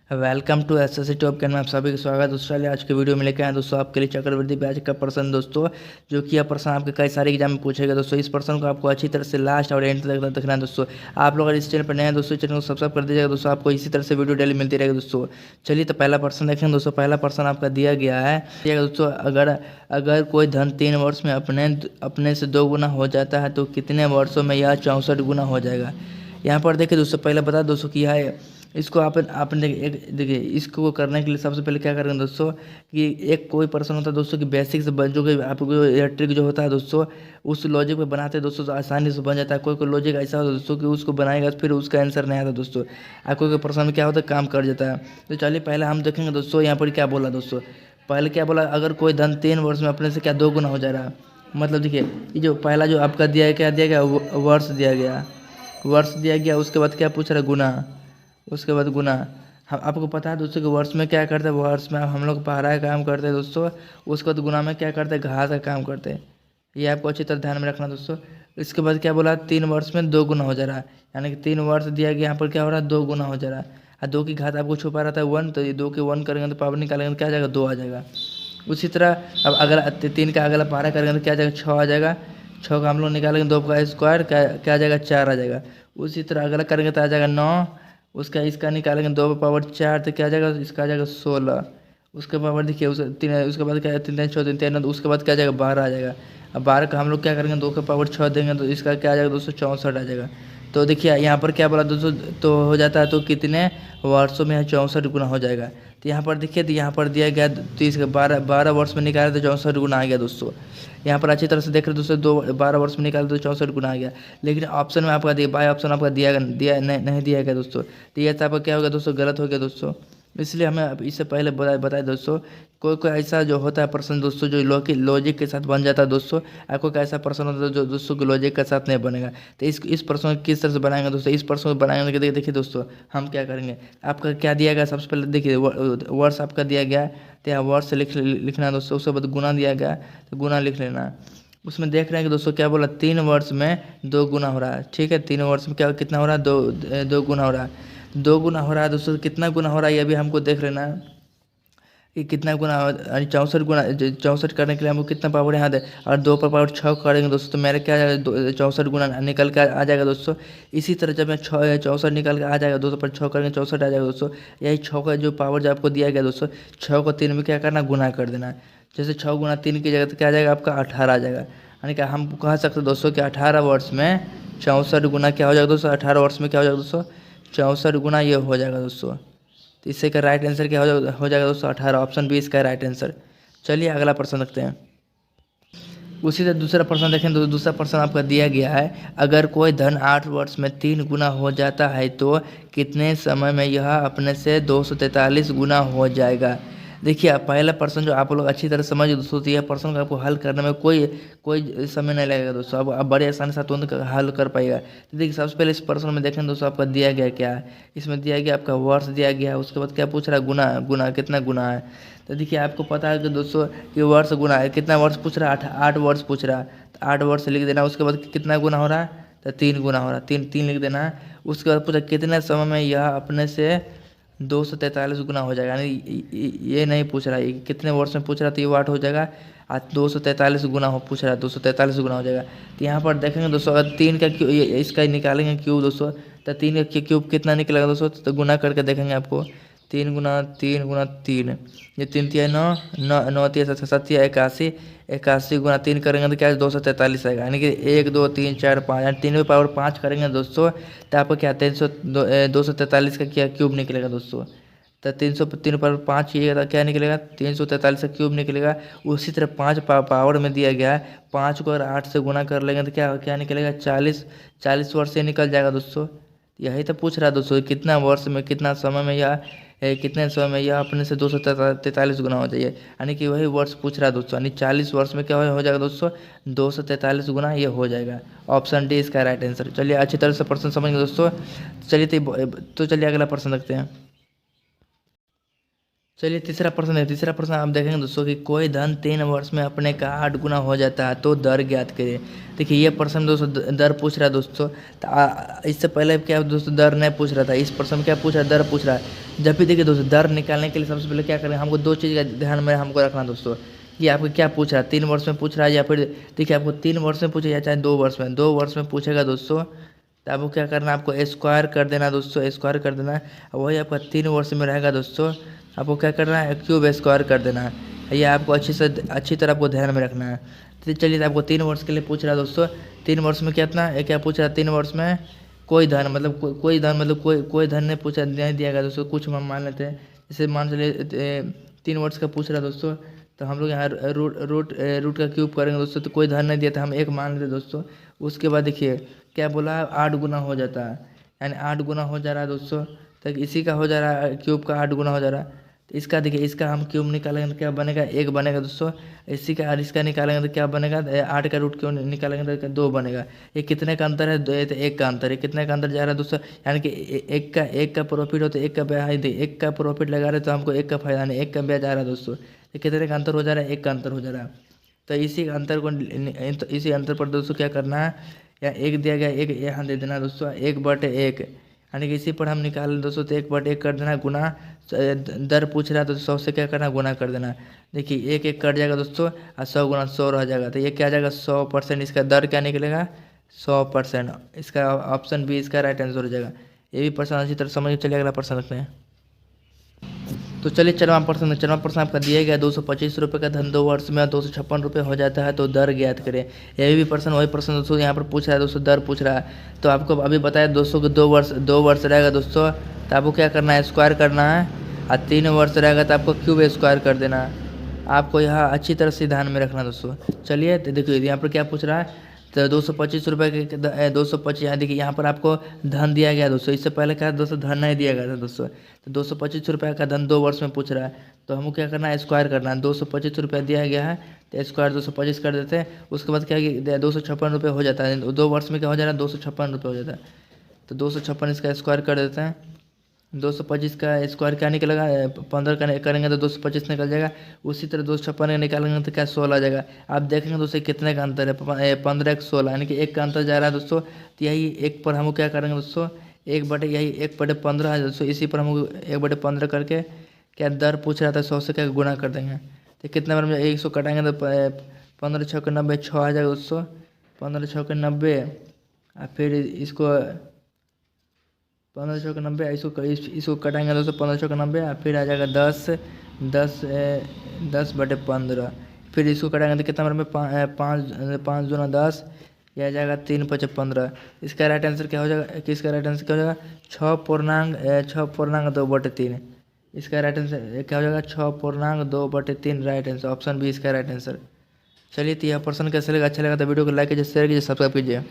Welcome to SSC top can में आप सभी का स्वागत है। दोस्तों चलिए आज के वीडियो में लेकर आए दोस्तों आपके लिए चक्रवृद्धि ब्याज का प्रश्न दोस्तों, जो कि यह प्रश्न आपके कई सारे एग्जाम में पूछेगा दोस्तों। इस प्रश्न को आपको अच्छी तरह से लास्ट और एंड तक देखना है दोस्तों। आप लोग अगर इस चैनल पर नए हैं दोस्तों, चैनल को सब्सक्राइब कर दीजिएगा दोस्तों, आपको इसी तरह से वीडियो डेली मिलती रहेगी दोस्तों। चलिए तो पहला प्रश्न देखें दोस्तों। पहला प्रश्न आपका दिया गया है दोस्तों, अगर अगर कोई धन 3 वर्ष में अपने से 2 गुना हो जाता है तो कितने वर्षों में यह 64 गुना हो जाएगा। यहाँ पर देखिए दोस्तों, पहले बता दोस्तों कि यह इसको आपने देखिए, इसको करने के लिए सबसे पहले क्या करेंगे दोस्तों कि एक कोई पर्सन होता है दोस्तों कि बेसिक से जो कि आपको इलेक्ट्रिक जो होता है दोस्तों, उस लॉजिक पे बनाते हैं दोस्तों तो आसानी से बन जाता है। कोई कोई लॉजिक ऐसा होता है दोस्तों कि उसको बनाएगा फिर उसका आंसर नहीं आता दोस्तों, आपको कोई पर्सन में क्या होता है काम कर जाता है। तो चलिए पहले हम देखेंगे दोस्तों यहाँ पर क्या बोला दोस्तों। पहले क्या बोला, अगर कोई धन 3 वर्ष में अपने से क्या 2 गुना हो जा रहा है। मतलब देखिए, ये जो पहला जो आपका दिया है क्या दिया गया, वर्ष दिया गया, वर्ष दिया गया। उसके बाद क्या पूछ रहा है, गुना। उसके बाद गुना। हम आपको पता है दोस्तों कि वर्ष में क्या करते हैं, वर्ष में हम लोग पहाड़ा का काम करते हैं दोस्तों। उसके बाद गुना में क्या करते हैं, घास का काम करते हैं। ये आपको अच्छी तरह ध्यान में रखना दोस्तों। इसके बाद क्या बोला, 3 वर्ष में 2 गुना हो जा रहा है, यानी कि 3 वर्ष दिया गया, यहाँ पर क्या हो रहा है 2 गुना हो जा रहा है। और 2 की घात आपको छुपा रहता है 1, तो ये 2 के 1 करेंगे तो पावर निकालेंगे तो क्या आ जाएगा 2 आ जाएगा। उसी तरह अब अगला 3 का अगला पहाड़ा करेंगे तो क्या आ जाएगा 6 आ जाएगा। 6 का हम लोग निकालेंगे 2 का स्क्वायर क्या आ जाएगा 4 आ जाएगा। उसी तरह अगला करेंगे तो आ जाएगा 9। उसका इसका निकालेंगे 2 पावर 4 तो क्या आ जाएगा, इसका आ जाएगा 16। उसके पावर देखिए उसके बाद क्या 3 3 6 3 3, उसके बाद क्या आ जाएगा 12 आ जाएगा। अब 12 का हम लोग क्या करेंगे 2 का पावर 6 देंगे तो इसका क्या आ जाएगा दोस्तों 64 आ जाएगा। तो देखिए यहाँ पर क्या बोला दोस्तों, तो हो जाता है तो कितने वर्षों में 64 गुना हो जाएगा। तो यहाँ पर देखिए, तो यहाँ पर दिया गया 30 का 12 वर्ष में निकाले तो 64 गुना आ गया दोस्तों। यहाँ पर अच्छी तरह से देख रहे दोस्तों, 12 वर्ष में निकाले तो 64 गुना आ गया। लेकिन ऑप्शन में आपका दिया, बाय ऑप्शन आपका दिया नहीं दिया गया दोस्तों। तो ये आपका क्या होगा दोस्तों, गलत हो गया दोस्तों। इसलिए हमें इससे पहले बताए दोस्तों, कोई कोई ऐसा जो होता है प्रश्न दोस्तों जो लॉजिक के साथ बन जाता है दोस्तों, और कोई ऐसा प्रश्न होता है जो दोस्तों के लॉजिक के साथ नहीं बनेगा। तो इस प्रश्न को किस तरह से बनाएंगे दोस्तों, इस प्रश्न को बनाएंगे देखिए दोस्तों हम क्या करेंगे। आपका क्या दिया गया, सबसे पहले देखिए वर्ष आपका दिया गया, तो यहाँ वर्ष लिखना है दोस्तों। उसके बाद गुना दिया गया तो गुना लिख लेना। उसमें देख रहे हैं कि दोस्तों क्या बोला, 3 वर्ष में 2 गुना हो रहा है। ठीक है, 3 वर्ष में क्या कितना हो रहा है, 2 गुना हो रहा है। 2 गुना हो रहा है दोस्तों, कितना गुना हो रहा है ये भी हमको देख लेना है कि कितना गुना। 64 गुना, 64 करने के लिए हमको कितना पावर यहाँ दे, और 2 पर पावर 6 करेंगे दोस्तों तो मेरे क्या आ जाएगा 64 गुना निकल के आ जाएगा दोस्तों। इसी तरह जब मैं 64 निकल के आ जाएगा 2 पर 6 करेंगे 64 आ जाएगा दोस्तों। यही 6 का जो पावर जो आपको दिया गया दोस्तों, 6 को 3 में क्या करना, गुना कर देना है। जैसे 6 गुना 3 की जगह तो क्या आ जाएगा आपका 18 आ जाएगा। यानी कि हम कह सकते हैं दोस्तों कि 18 वर्ष में 64 गुना क्या हो जाएगा दोस्तों, 18 वर्ष में क्या हो जाएगा दोस्तों 64 गुना ये हो जाएगा दोस्तों। तो इससे का राइट आंसर क्या हो जाएगा दोस्तों 18। ऑप्शन बी इसका राइट आंसर। चलिए अगला प्रश्न रखते हैं। उसी तरह दूसरा प्रश्न देखें तो दूसरा प्रश्न आपका दिया गया है, अगर कोई धन 8 वर्ष में 3 गुना हो जाता है तो कितने समय में यह अपने से 243 गुना हो जाएगा। देखिए पहला प्रश्न जो आप लोग अच्छी तरह समझ दोस्तों, तो यह प्रश्न को आपको हल करने में कोई समय नहीं लगेगा दोस्तों। अब बड़े आसानी से तुरंत हल कर पाएगा। तो देखिए सबसे पहले इस प्रश्न में देखें दोस्तों, आपका दिया गया क्या है। इसमें दिया गया आपका वर्ष दिया गया है। उसके बाद क्या पूछ रहा है, गुना। गुना कितना गुना है। तो देखिए आपको पता है कि दोस्तों कि वर्ष गुना है, कितना वर्ष पूछ रहा है, 8 वर्ष पूछ रहा है। तो 8 वर्ष लिख देना। उसके बाद कितना गुना हो रहा है, तो 3 गुना हो रहा है, 3 लिख देना है। उसके बाद पूछा कितने समय में यह अपने से 243 गुना हो जाएगा। यानी ये नहीं पूछ रहा है कितने वर्ष में पूछ रहा है, तो ये 8 हो जाएगा। आज 243 गुना हो पूछ रहा है, 243 गुना हो जाएगा। तो यहाँ पर देखेंगे दोस्तों, अगर 3 का क्यूब इसका निकालेंगे क्यूब दोस्तों, तो 3 का क्यूब कितना निकलेगा दोस्तों, तो गुना करके देखेंगे आपको। 3 गुना 3 गुना 3, ये 3 तिया 9, 9 तिया 7 81, 81 गुना 3 करेंगे तो क्या 243 आएगा। यानी कि 1 2 3 4 5, यानी 3 पे पावर 5 करेंगे दोस्तों तो आपको क्या 243 का क्या क्यूब निकलेगा दोस्तों। तो 3 पर 5 कीजिएगा तो क्या निकलेगा, 343 का क्यूब निकलेगा। उसी तरह 5 पावर में दिया गया है, 5 को अगर 8 से गुना कर लेंगे तो क्या क्या निकलेगा 40 वर्ष से निकल जाएगा दोस्तों। यही तो पूछ रहा है दोस्तों, कितना वर्ष में कितना समय में या कितने समय में यह अपने से 243 गुना हो जाइए। यानी कि वही वर्ष पूछ रहा है दोस्तों, यानी 40 वर्ष में क्या हो जाएगा दोस्तों 243 गुना ये हो जाएगा। ऑप्शन डी इसका राइट आंसर। चलिए अच्छी तरह से प्रश्न समझेंगे दोस्तों। चलिए तो चलिए अगला प्रश्न रखते हैं। चलिए तीसरा प्रश्न है। तीसरा प्रश्न आप देखेंगे दोस्तों कि कोई धन 3 वर्ष में अपने का 8 गुना हो जाता है तो दर ज्ञात करिए। देखिए ये प्रश्न दोस्तों दर पूछ रहा है दोस्तों। तो इससे पहले क्या दोस्तों दर नहीं पूछ रहा था, इस प्रश्न में क्या पूछ रहा है, दर पूछ रहा है। जब भी देखिए दोस्तों दर निकालने के लिए सबसे पहले क्या करें, हमको 2 चीज़ का ध्यान में हमको रखना दोस्तों। ये आपको क्या पूछ रहा है, 3 वर्ष में पूछ रहा है या फिर देखिए आपको 3 वर्ष में पूछे या चाहे 2 वर्ष में, 2 वर्ष में पूछेगा दोस्तों तो आपको क्या करना है, आपको स्क्वायर कर देना दोस्तों, स्क्वायर कर देना। वही आपका 3 वर्ष में रहेगा दोस्तों, आपको क्या करना है, क्यूब स्क्वायर कर देना है। ये आपको अच्छी तरह आपको ध्यान में रखना है। तो चलिए आपको 3 वर्ष के लिए पूछ रहा है दोस्तों। 3 वर्ष में कितना क्या पूछ रहा है, 3 वर्ष में कोई धन मतलब कोई धन मतलब कोई धन नहीं पूछा, नहीं दिया गया दोस्तों। कुछ हम मान लेते हैं, जैसे मान चलिए 3 वर्ष का पूछ रहा है दोस्तों, तो हम लोग यहाँ रूट का क्यूब करेंगे दोस्तों, तो कोई धन नहीं दिया था, हम 1 मान लेते दोस्तों। उसके बाद देखिए क्या बोला, 8 गुना हो जाता है, यानी 8 गुना हो जा रहा है दोस्तों। तो इसी का हो जा रहा है, क्यूब का 8 गुना हो जा रहा है। तो इसका देखिए, इसका हम क्यूब निकालेंगे तो क्या बनेगा, 1 बनेगा दोस्तों। इसी का और इसका निकालेंगे तो क्या बनेगा, 8 का रूट क्यों निकालेंगे तो 2 बनेगा। ये कितने का अंतर है, 1 का अंतर है। कितने का अंतर जा रहा है दोस्तों, यानी कि एक का प्रॉफिट हो तो 1 का ब्याज, 1 का प्रॉफिट लगा रहे तो हमको 1 का फायदा नहीं, 1 का ब्याज आ रहा है दोस्तों। तो कितने का अंतर हो जा रहा है, 1 का अंतर हो जा रहा है। तो इसी अंतर को इसी अंतर पर दोस्तों क्या करना है, या 1 दिया गया, 1 यहाँ दे देना दोस्तों, 1/1, यानी कि इसी पर हम निकाल दोस्तों तो 1/1 कर देना गुना। दर पूछ रहा है तो 100 से क्या करना, गुना कर देना। देखिए 1 कट जाएगा दोस्तों और 100 गुना 100 रह जाएगा, तो ये क्या आ जाएगा 100%। इसका दर क्या निकलेगा, 100%। इसका ऑप्शन बी इसका राइट आंसर हो जाएगा। ये भी प्रश्न अच्छी तरह समझ चलिए। अगला प्रश्न रखते हैं। तो चलिए चरवा प्रश्न आपका दिया गया 225 रुपये का धन 2 वर्ष में 256 रुपये हो जाता है तो दर ज्ञात करें। यह भी प्रश्न वही प्रश्न दोस्तों यहाँ पर पूछ रहा है दोस्तों, दर पूछ रहा है। तो आपको अभी बताया दोस्तों कि 2 वर्ष रहेगा दोस्तों, तो आपको क्या करना है, स्क्वायर करना है। और 3 वर्ष रहेगा तो आपको क्यूब स्क्वायर कर देना है। आपको यहाँ अच्छी तरह से ध्यान में रखना दोस्तों। चलिए तो देखिए यहाँ पर क्या पूछ रहा है, तो 225 रुपये के 225, यहाँ देखिए यहाँ पर आपको धन दिया गया दोस्तों। इससे पहले क्या दोस्तों, धन नहीं दिया गया था दोस्तों। तो 225 रुपये का धन 2 वर्ष में पूछ रहा है, तो हमको क्या करना है, स्क्वायर करना है। 225 रुपये दिया गया है तो स्क्वायर 225 कर देते हैं। उसके बाद क्या 256 रुपये हो जाता है, 2 वर्ष में क्या हो जा रहा है, 256 रुपये हो जाता है। तो 256 इसका स्क्वायर कर देते हैं। 225 का स्क्वायर क्या निकलेगा, 15 का करेंगे तो 225 निकल जाएगा। उसी तरह 256 का निकालेंगे तो क्या 16 आ जाएगा। आप देखेंगे दोस्तों कितने का अंतर है, 15 1 16, यानी कि 1 का अंतर जा रहा है दोस्तों। तो यही 1 पर हम क्या करेंगे दोस्तों, 1/15 है दोस्तों। इसी पर हम 1/15 करके क्या दर पूछ रहा था 100 से क्या गुना कर देंगे। तो कितने बार में 100 कटाएंगे तो 15 6 के 90, 6 आ जाएगा दोस्तों। 15 6 के 90 और फिर इसको 15 6 के 90, इसको कटाएंगे दोस्तों 15 6 के 90 और फिर आ जाएगा 10/15। फिर इसको कटाएंगे तो कितना बार में 5 दूना 10, यह आ जाएगा 3×5 = 15। इसका राइट आंसर क्या हो जाएगा, किसका राइट आंसर क्या हो जाएगा, 6.2/3। इसका राइट आंसर क्या हो जाएगा, 6.2/3 राइट आंसर, ऑप्शन बी इसका राइट आंसर। चलिए तो यह प्रश्न कैसे लगा, अच्छा लगा तो वीडियो को लाइक कीजिए, शेयर कीजिए, सब्सक्राइब कीजिए।